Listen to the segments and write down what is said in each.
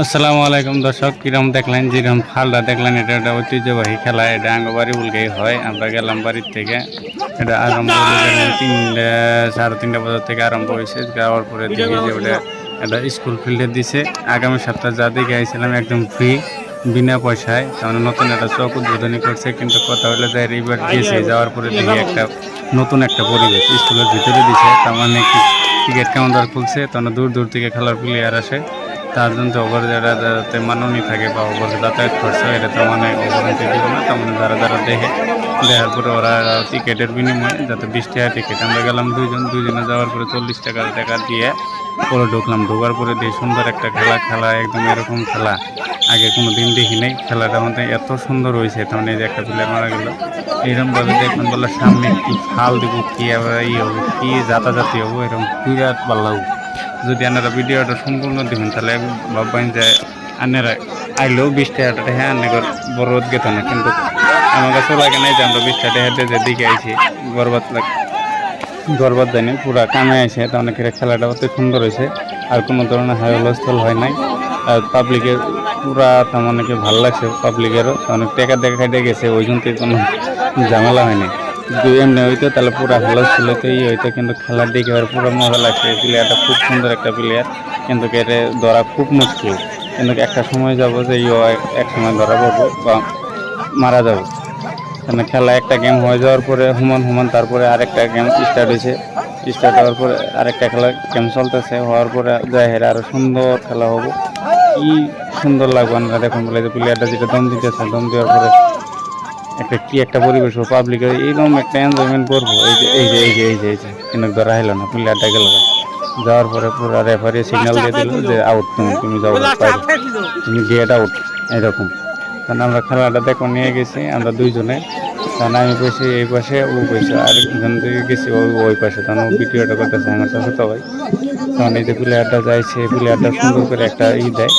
আসসালামু আলাইকুম দর্শক, কিরম দেখলেন যেরকম ফালটা দেখলেন, এটা একটা ঐতিহ্যবাহী খেলা। এটা আঙ্গবাড়ি উলগেই হয়। আমরা গেলাম বাড়ির থেকে, এটা আরম্ভ হলো যখন 3:30 বাজার থেকে আরম্ভ হয়েছে। যাওয়ার পরে দেখি যে ওটা একটা স্কুল ফিল্ডে দিছে। আগামী সপ্তাহে যা দিকে আইছিলাম একদম ফ্রি, বিনা পয়সায়। তার নতুন একটা চক উদ্বোধনী করছে, কিন্তু কথা হলো যে এবার গেছে, যাওয়ার পরে দেখি একটা নতুন একটা পরিবেশ স্কুলের ভিতরে দিছে। তার মানে টিকিট কাউন্টার খুলছে, তখন দূর দূর থেকে খেলার প্লেয়ার আসে। তার জন্য ওভার যাতে মাননি থাকে বা ওভার যাতায়াত খরচ, এটা তো মানে ওভারতে দিব না। তার মানে যারা দেখার পরে ওরা টিকিটের বিনিময়ে যাতে 20 টাকা টিকিট। আমরা গেলাম দুইজনে যাওয়ার পরে 40 টাকা দিয়ে পরে ঢোকার পরে দিয়ে সুন্দর একটা খেলা একদম এরকম খেলা আগে কোনো দিন দেখি নাই। খেলাটা আমাদের এত সুন্দর হয়েছে, তখন এই যে একটা প্লেয়ার মারা গেল। এইরকমভাবে দেখবেন বললো সামনে কি ফাল দিব, কি আবার হবো, কি যাতাযাতি হবো, এরকম বিরাট ভালো লাগবে। যদি আপনারা ভিডিওটা সম্পূর্ণ দেবেন তাহলে ভাববেন যে আপনারা আইলেও 20 টাকাটা হ্যাঁ আপনার বড় গেত না। কিন্তু আমার কাছে লাগে নাই যে আমরা 20 টাকা হেঁটে যে দিকে আইছি, গর্বাত যায়নি, পুরা কামে আইছে। তো অনেকের খেলাটা অত সুন্দর হয়েছে, আর কোনো ধরনের হাই হুলস্থল হয় নাই। আর পাবলিকের পুরা তেমন অনেকে ভালো লাগছে। পাবলিকেরও অনেক টাকা দেখাইতে গেছে, ওই জন্য কোনো ঝামেলা হয়নি। যদি এমনি হইতো তাহলে পুরো ভালো ছিল, তো হইতো। কিন্তু খেলার দিকে আর পুরো মজা লাগছে। প্লেয়ারটা খুব সুন্দর একটা প্লেয়ার, কিন্তু এটা ধরা খুব মুশকিল। কিন্তু একটা সময় যাবো যে এক সময় ধরা পড়বো বা মারা যাবো। মানে খেলা একটা গেম হয়ে যাওয়ার পরে হুমান তারপরে আরেকটা গেম স্টার্ট হওয়ার পরে আরেকটা গেম চলতেছে, হওয়ার পরে যায় হেরা আরো সুন্দর খেলা হবো। কি সুন্দর লাগবে আমরা দেখুন বলে যে প্লেয়ারটা যেটা দম দিতেছে, দম দেওয়ার পরে একটা পরিবেশ ও পাবলিকের এইরকম একটা এনজয়মেন্ট করবো। এই যে কিন্তু ধরা হইলো না, প্লেয়ারটা গেল। যাওয়ার পরে পুরো রেফারি সিগন্যাল দিয়ে দিল যে আউট, তুমি যাও বাইরে, তুমি গেট আউট, এরকম। কারণ আমরা খেলাটা দেখো নিয়ে গেছি আমরা দুইজনে। কারণ আমি বসে এই পাশে, ও বসে আরেকজন দিকে গেছি ওই পাশে। তখন ও ভিডিওটা করতেছে আমার সাথে তো ভাই। তখন এই যে প্লেয়ারটা যাইছে, প্লেয়ারটা সুন্দর করে একটা দেয়,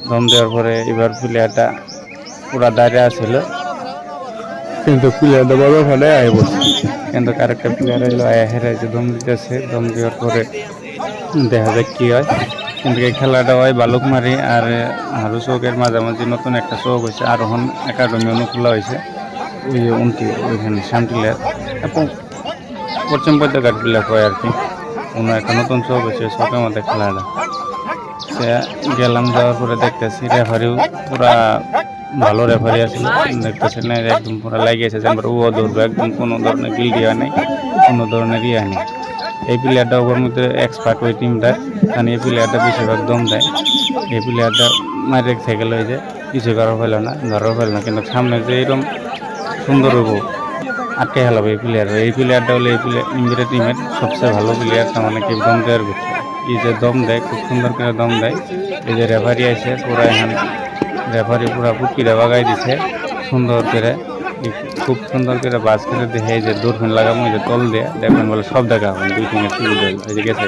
দম দেওয়ার পরে এবার প্লেয়ারটা পুরা দাঁড়িয়ে আসছিল, কিন্তু প্লেয়ারটা বড় ওখানে আয় বলছে। কিন্তু আরেকটা প্লেয়ার এলো আয় হেরে যে দম দিতেছে, দম দেওয়ার পরে দেখা যাক কি হয়। কিন্তু এই খেলাটা হয় বালুকমারি আর হারু চৌকের মাঝামাঝি নতুন একটা চৌক হয়েছে, আরোহণ একাডেমি অনুকূলা হয়েছে। ওই যে ওইখানে শান্তিলার এবং পশ্চিম পদ্মাঘাট বিলাক হয় আর কি। কোনো একটা নতুন চৌক হয়েছে, চৌকের মধ্যে খেলাটা গেলাম। যাওয়ার পরে দেখতেছি রেফারিও পুরা ভালো রেফারি আছে, দেখতেছি না একদম পুরো লাগিয়েছে যে আমরা ও ধরবো, একদম কোনো ধরনের গিল্ডি হয় নাই, কোনো ধরনের ইয়ে নেই। এই প্লেয়ারটা ওর মধ্যে এক্সপার্ট ওই টিমটা, কারণ এই প্লেয়ারটা বেশিরভাগ দম দেয়। এই প্লেয়ারটা মারে থেকে লই যে কিছু করা হইলো না, ধরাও হইল না। কিন্তু সামনে যে এরকম সুন্দর হবো আটকে হেলাবো এই প্লেয়ারটা হলো ইন্ডিয়া টিমের সবচেয়ে ভালো প্লেয়ার। তার মানে কি দম দেওয়ার ভিতরে এই যে দম দেয়, খুব সুন্দর করে দম দেয়। এই যে রেফারি আছে পুরা এখানে, রেফারি পুরা পুটকিটা বাগাই দিছে সুন্দর করে, খুব সুন্দর করে বাস করে দেখে। এই যে দূরবীন লাগাবো, এই যে তল দিয়ে দেখবেন বলে সব দেখা হবে, 2-3 টিভি এই যে গেছে।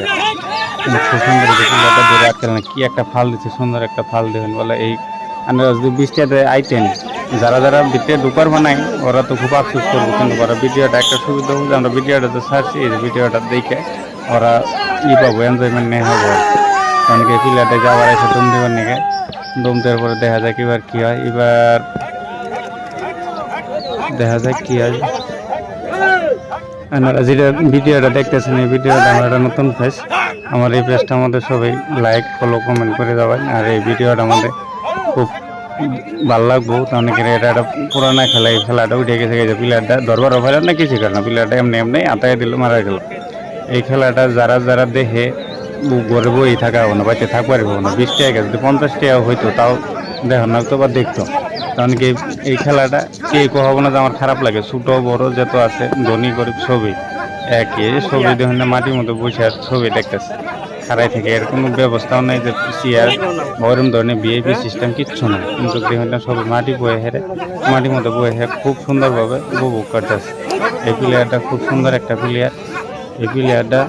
কিন্তু খুব সুন্দর প্লেয়ারটা ধরে আটকাল না, কি একটা ফাল দিচ্ছে, সুন্দর একটা ফাল দেবেন বলে। এই আমরা যদি 20টাতে আইটেন যারা ভিতরে ঢুকার বানাই, ওরা তো খুব আফসোস করবো। কিন্তু ওরা ভিডিওটা একটা সুবিধা হবো যে আমরা ভিডিওটা তো ছাড়ছি, এই যে ভিডিওটা দেখে ওরা পাবো, এনজয়মেন্ট নেই হবো। কারণ কি প্লেয়ারটা যাওয়ার এসে দম দেবার নিকে, দম দেওয়ার পরে দেখা যায় এবার কি হয়। এবার দেখা যায় কি হয়। আপনারা যেটা ভিডিওটা দেখতেছেন, এই ভিডিওটা আমার একটা নতুন পেজ। আমার এই পেজটা আমাদের সবাই লাইক ফলো কমেন্ট করে যাবেন। আর এই ভিডিওটা আমাদের খুব ভালো লাগবো। অনেকের এটা একটা পুরানা খেলা, এই খেলাটা উঠে গেছে, প্লেয়ারটা ধরবারও ফেলার না কিছু করে না, প্লেয়ারটা এমনি আতায় দিল, মারা গেল। এই খেলাটা যারা দেখে ঘরে বই থাকা হবো না, বাড়িতে থাকতে পারবো না। 20 টাকা যদি 50 টাকা হইতো তাও দেখো না তো বা দেখতো। কারণ কি এই খেলাটা কে কহবো না যে আমার খারাপ লাগে। ছোট বড় যত আছে, ধনী গরিব ছবি একই, ছবি দেখুন না মাটির মধ্যে বসে আর ছবি দেখতেছে খারাই থেকে। এর কোনো ব্যবস্থাও নেই যে চেয়ার ওরম ধরনের ভিআইপি সিস্টেম কিচ্ছু না। কিন্তু দেখুন না সবই মাটির মধ্যে বয়ে হেরে খুব সুন্দরভাবে উপভোগ করতেছে। এই প্লেয়ারটা খুব সুন্দর একটা প্লেয়ার। এই প্লেয়ারটা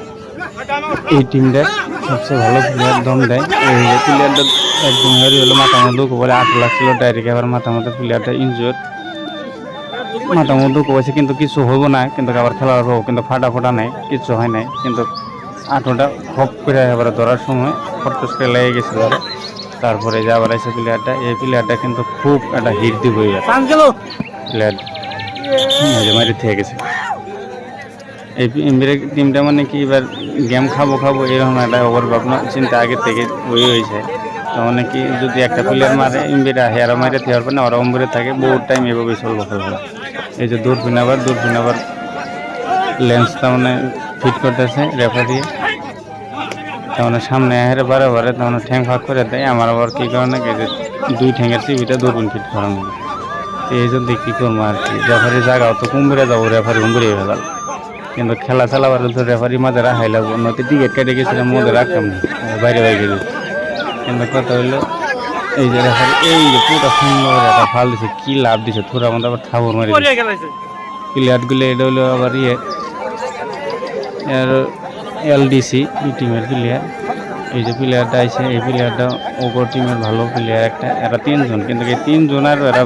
এই টিমটার সবচেয়ে ভালো প্লেয়ার, দম দেয়। এই প্লেয়ারটা একদম হেরি হলো, মাথার মধ্যে বলে 8 লাখ ছিল ডাইরেক্ট। আবার মাথার মধ্যে প্লেয়ারটা ইনজুর, মাথার মধ্যে করেছে, কিন্তু কিছু হবো না। কিন্তু আবার খেলার হোক, কিন্তু ফাটা নেই, কিছু হয় নাই। কিন্তু আঁটুটা খপ করে এবার ধরার সময় ফটকস করে লেগে গেছিল আর তারপরে যে আবার আছে প্লেয়ারটা, এই প্লেয়ারটা কিন্তু খুব একটা হিট দিব প্লেয়ার মারি থেকে গেছে। এই টিমটা মানে কি এবার গেম খাবো এরকম একটা ওভার ভাবনা চিন্তা আগে থেকে হয়েছে। মানে কি যদি একটা প্লেয়ার মারে ইমবিরা হেয়ারা মারে থেয়ার পর না ওরা অম্বরে থাকে বহুত টাইম এভাবে চলবো খেলবো। এই যে দূরবীন আবার লেন্সটা মানে ফিট করতেছে রেফারি, তার সামনে হেরে বারে তার ঠ্যাং ফাঁক করে দেয়। আমার আবার কী কারণে যে 2 ঠ্যাঙের চিবিটা দূরবীন ফিট করানো, তো এই জন্য কী করবো আর কি। রেফারি জায়গাও তো কুম্বুরে যাবো, রেফারি কুম্বুরে ফেলাল, কিন্তু খেলা চালাবার তো রেফারি মাঝে রাখাই লাগবো, নয়তো টিকিট কেটে গেছিলাম মধ্যে রাখতাম না, বাইরে গেলে। কিন্তু কথা হইলো এই যে রেফারি এই যে পুরো সুন্দর একটা ফাল দিছে, কি লাভ দিছে থোড়া মধ্যে আবার ঠাকুর মারি প্লেয়ারগুলো। এটা হইলো আবার LDC টিমের প্লেয়ার। এই যে প্লেয়ারটা আছে এই প্লেয়ারটা ওগর টিমের ভালো প্লেয়ার একটা। এরা 3 জন, কিন্তু এই 3 জন আর এরা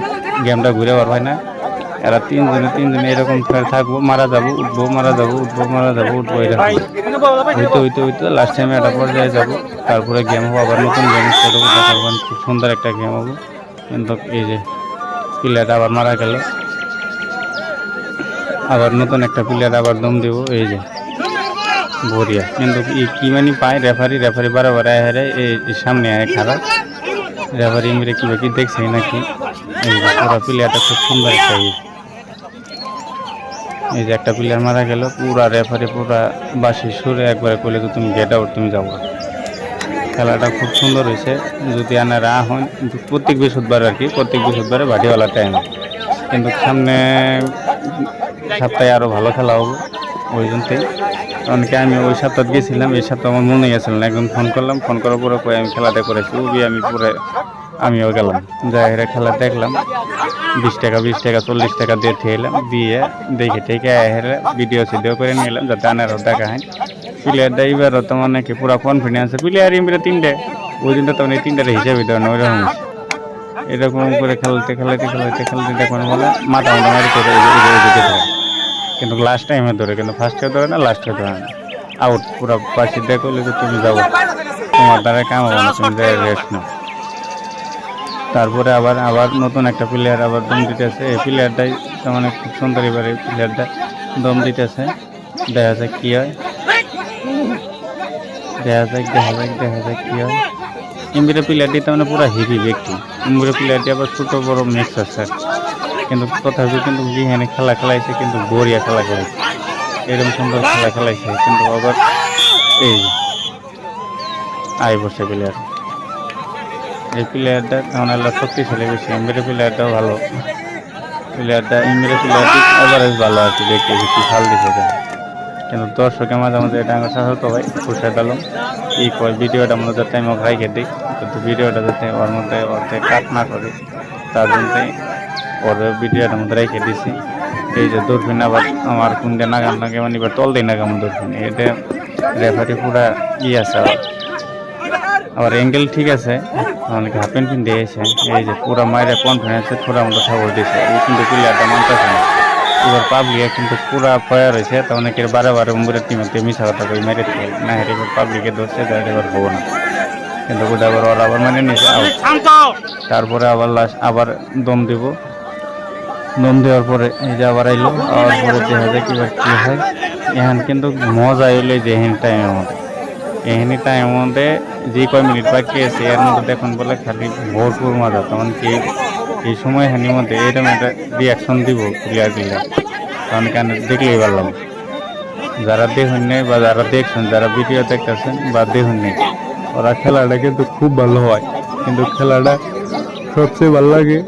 গেমটা ঘুরে পারবে না। এরা 3 জনে এরকম থাকবো, মারা যাবো উঠবো, মারা যাবো উঠবো, মারা যাবো উঠবো, এরকম হইতে লাস্ট টাইমে একটা পর্যায়ে যাবো। তারপরে গেম হবো, আবার নতুন গেম স্টার্ট হবো, তখন খুব সুন্দর একটা গেম হবো। কিন্তু এই যে প্লেয়ারটা আবার মারা গেল, আবার নতুন একটা প্লেয়ার আবার দম দেবো। এই যে বরিয়া, কিন্তু কি মানে পায় রেফারি বারবার হেরে এই সামনে আয় খারাপ রেফারি মেরে কি দেখছে নাকি। এই যে পুরো প্লেয়ারটা খুব সুন্দর একটা এই যে একটা প্লেয়ার মারা গেল, পুরা রেফারি পুরা বাসি সুরে একবারে করলে তো তুমি গেট আউট, তুমি যাবো। খেলাটা খুব সুন্দর হয়েছে। যদি আনারা হন প্রত্যেক বৃহস্পতিবার আর কি, প্রত্যেক বৃহস্পতিবারে বাটিওয়ালা টাইম, কিন্তু সামনে সপ্তাহে আরও ভালো খেলা হবে ওই জন্যই। কারণকে আমি ওই সপ্তাহ গেছিলাম, এই সপ্তাহ আমার মনে গেছিল না, একজন ফোন করলাম, ফোন করার পরে কয়ে আমি খেলাটা করেছি আমি আমিও গেলাম, যাই হেরে খেলা দেখলাম। 20 টাকা 40 টাকা দিয়ে এলাম, দিয়ে দেখে ঠেকে হেরে ভিডিও করে নিয়ে এলাম, যাতে আনারও দেখা হয়। প্লেয়ারটা এবারও তো মানে কি পুরো কনফিডেন্স আছে। প্লেয়ার এমনি 3টে, ওই দিনটা তো মানে 3টার হিসাবে দেওয়া না, ওইরকম এরকম করে খেলতে দেখুন বলে মাথা মারি করে কিন্তু লাস্ট টাইমে ধরে, কিন্তু ফার্স্টে ধরে না, লাস্টে ধরে না, আউট পুরো পাশে দেখলে যে তুমি যাবো, তোমার দ্বারা কাম হবে না, তুমি রেস্ট নাও। তারপরে আবার নতুন একটা প্লেয়ার আবার দম দিতেছে। এই প্লেয়ারটাই মানে খুব সুন্দর, এবার এই প্লেয়ারটা দম দিতেছে, দেখা যাক কি হয়, দেখা যাক কি হয়। এমবির প্লেয়ারটি তো মানে পুরো হেভি ব্যক্তি, এমবির প্লেয়ারটি আবার ছোটো বড় মিক্স আছে, কিন্তু তথাপি কিন্তু যেখানে খেলা খেলাইছে কিন্তু বড়িয়া খেলা খেলাইছে, এরকম সুন্দর খেলা খেলাইছে। কিন্তু আবার এই বসে প্লেয়ার, এই প্লেয়ারটা তেমন আল্লাহ শক্তিশালী বেশি। এমবির প্লেয়ারটাও ভালো, এমবির প্লেয়ারটি এভারেজ ভালো আর কি, দেখতে কি খাল দিছে। কিন্তু দর্শকের মাঝে এটা আমার সাহস তো ভাই খুশি পেলাম এই ভিডিওটা মধ্যে যাতে আমি রেখে দিই, কিন্তু ভিডিওটা যাতে ওর মধ্যে কাট না করে, তার জন্যই ওর ভিডিওটার মধ্যে রেখে দিছি। এই যে দূরবীন আবার আমার কোনটা নাগাম নাগে মানে এবার তল দিই নাগাম দূরবীন, এটা রেফারি পুরা আছে, আবার অ্যাঙ্গেল ঠিক আছে, অনেকে হাফ প্যান্ট পিন দিয়েছে। এই যে পুরা মায়ের কনফিডেন্সে থোড়া মতো খবর দিয়েছে, এই কিন্তু প্লেয়ারটা মানতেছে না। এবার পাবলিক কিন্তু পুরা ফয়ার হয়েছে, তো অনেকের বারে উম্বুরের টিমেতে মিশা কথা কই মেরে না হেরে, এবার পাবলিকে ধরছে, এবার হবো না। কিন্তু ওটা ওরা আবার মানে নিয়েছে আউট। তারপরে আবার দম দেওয়ার পরে এই যে আবার আইলো, আবার পরে দেখা যায় কি হয়। এখন কিন্তু মজা এলো যে এখানে টাইমের মধ্যে যে কয় মিনিট বাকি আছে এর মধ্যে দেখুন বলে খালি ভরপুর মজা। তখন কি এই সময় হানির মধ্যে এরকম একটা রিয়াকশন দিব প্লেয়ারগুলো, তখন কেন দেখলেই পারলাম। যারা দেখুন নেই বা যারা দেখছেন, যারা ভিডিও দেখতেছেন বা দেখুন নেই, ওরা খেলাটা কিন্তু খুব ভালো হয়। কিন্তু খেলাটা সবচেয়ে ভালো লাগে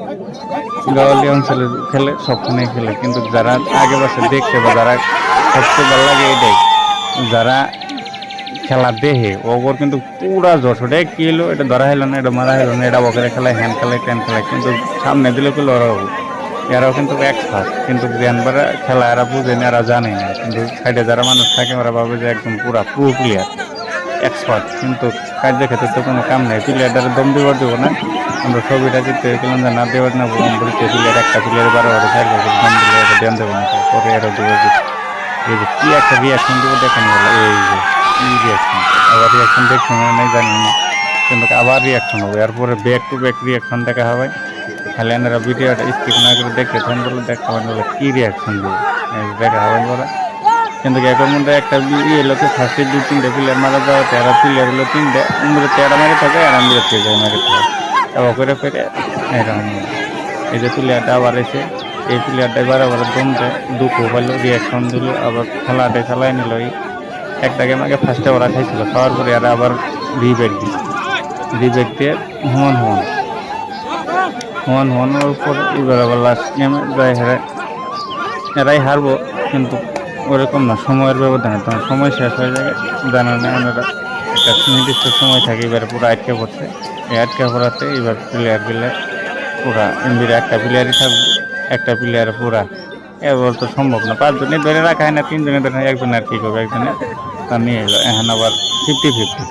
গাওয়ালি অঞ্চলে খেলে, সবখানে খেলে। কিন্তু যারা আগে বসে দেখছে বা যারা সবচেয়ে ভালো লাগে এটাই, যারা খেলা দেখে ওর কিন্তু পুরা জশোটা কি এলো, এটা ধরা হলো না, এটা মারা হলো না, এটা বকের খেলায় হ্যান্ড খেলায় ট্যান খেলায়, কিন্তু সামনে দিলে পেলে এরাও কিন্তু এক্সপার্ট। কিন্তু জ্ঞানবারা খেলা এরা বুঝে না, এরা জানে না। কিন্তু সাইডে যারা মানুষ থাকে ওরা ভাবে যে একদম পুরা প্রো প্লেয়ার এক্সপার্ট, কিন্তু কার্যক্ষেত্রে তো কোনো কাম নেই। প্লেয়ারটারে দম দেওয়ার দেবো না, আমরা ছবিটা জিততে গেলাম যে না দেওয়ার না বলতে প্লেয়ার একটা প্লেয়ার 12 থাকবে, দম দিলে দেন দেবো না, পরে এরা দেবো। এই যে কি একটা রিয়াকশন দেবো দেখেন, এই যে কি রিয়াকশন। আবার রিয়াকশন দেখছি নাই জানি না, কিন্তু আবার রিয়াকশন হবে, এরপরে ব্যাক টু ব্যাক রিয়াকশন দেখা হবে। খালি এনারা ভিডিওটা স্কিপ না করে দেখতে থাকেন, বলে দেখা হবে বলে কী রিয়াকশন দিবে দেখা হবে বলে। কিন্তু একের মধ্যে একটা লোকে ফার্স্টে 2-3টে প্লেয়ার মারা যাওয়া, তেরা প্লেয়ার হলো 3টে, উমরে তেরা মারে থাকে আর আমি থেকে যাই মারে থাকে, এবার করে ফেরে এরকম। এই যে প্লেয়ারটা আবার এসে এই প্লেয়ারটা এবার আবার দম দেয়, দুঃখ পাইলো, রিয়াকশন দিল, আবার খেলাটা খেলাই নিল। একটা গেম আগে ফার্স্টে ওরা খাইছিল, খাওয়ার পরে আর আবার রিব্যাক দিয়ে হওয়ানোর পর এবার আবার লাস্ট গেমে যাই হেরে, এরাই হারবো, কিন্তু ওরকম না, সময়ের ব্যবধানে তখন সময় শেষ হয়ে যায়, জানা নেই ওনারা একটা নির্দিষ্ট সময় থাকে, এবারে পুরো আটকে পড়ছে। এই আটকে পড়াতে এবার প্লেয়ারগুলো পুরা এমবির একটা প্লেয়ারই থাকবে, একটা প্লেয়ার পুরা, এবার তো সম্ভব না, 5 জনে ধরে রাখা হয় না, 3 জনে ধরে, একজন আর কি করবে, একজনে তার নিয়ে এলো। এখন আবার 50-50